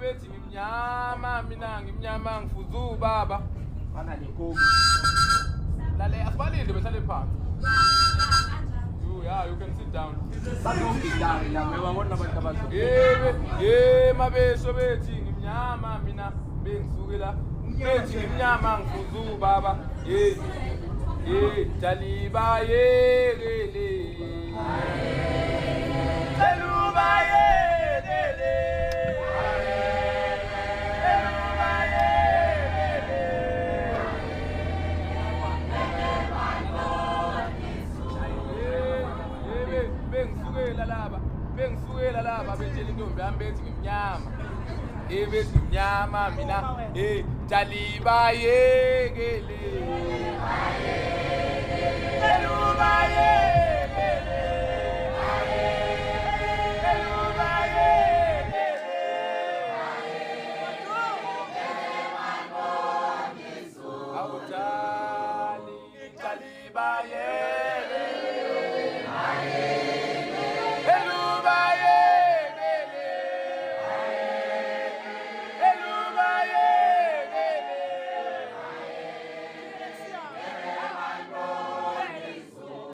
bethi ngimnyama mina ngimnyama ngifuzu baba. Fana nekoki. Lale asibalinde behlale phansi. Yeah, you can sit down. Bazongidala la mewabona abantu abazongidala. Mabeso bethi ngimnyama mina bengisuke la. Bethi ngimnyama ngifuzu baba. Jaliba yekele. Jaluba yekele. Bengisukela laba betshela intombi yami bethi ngimnyama. Bethi ngimnyama mina Jaliba yekele. Jaluba yekele. Jaluba yekele. Awujali Jaliba yekele.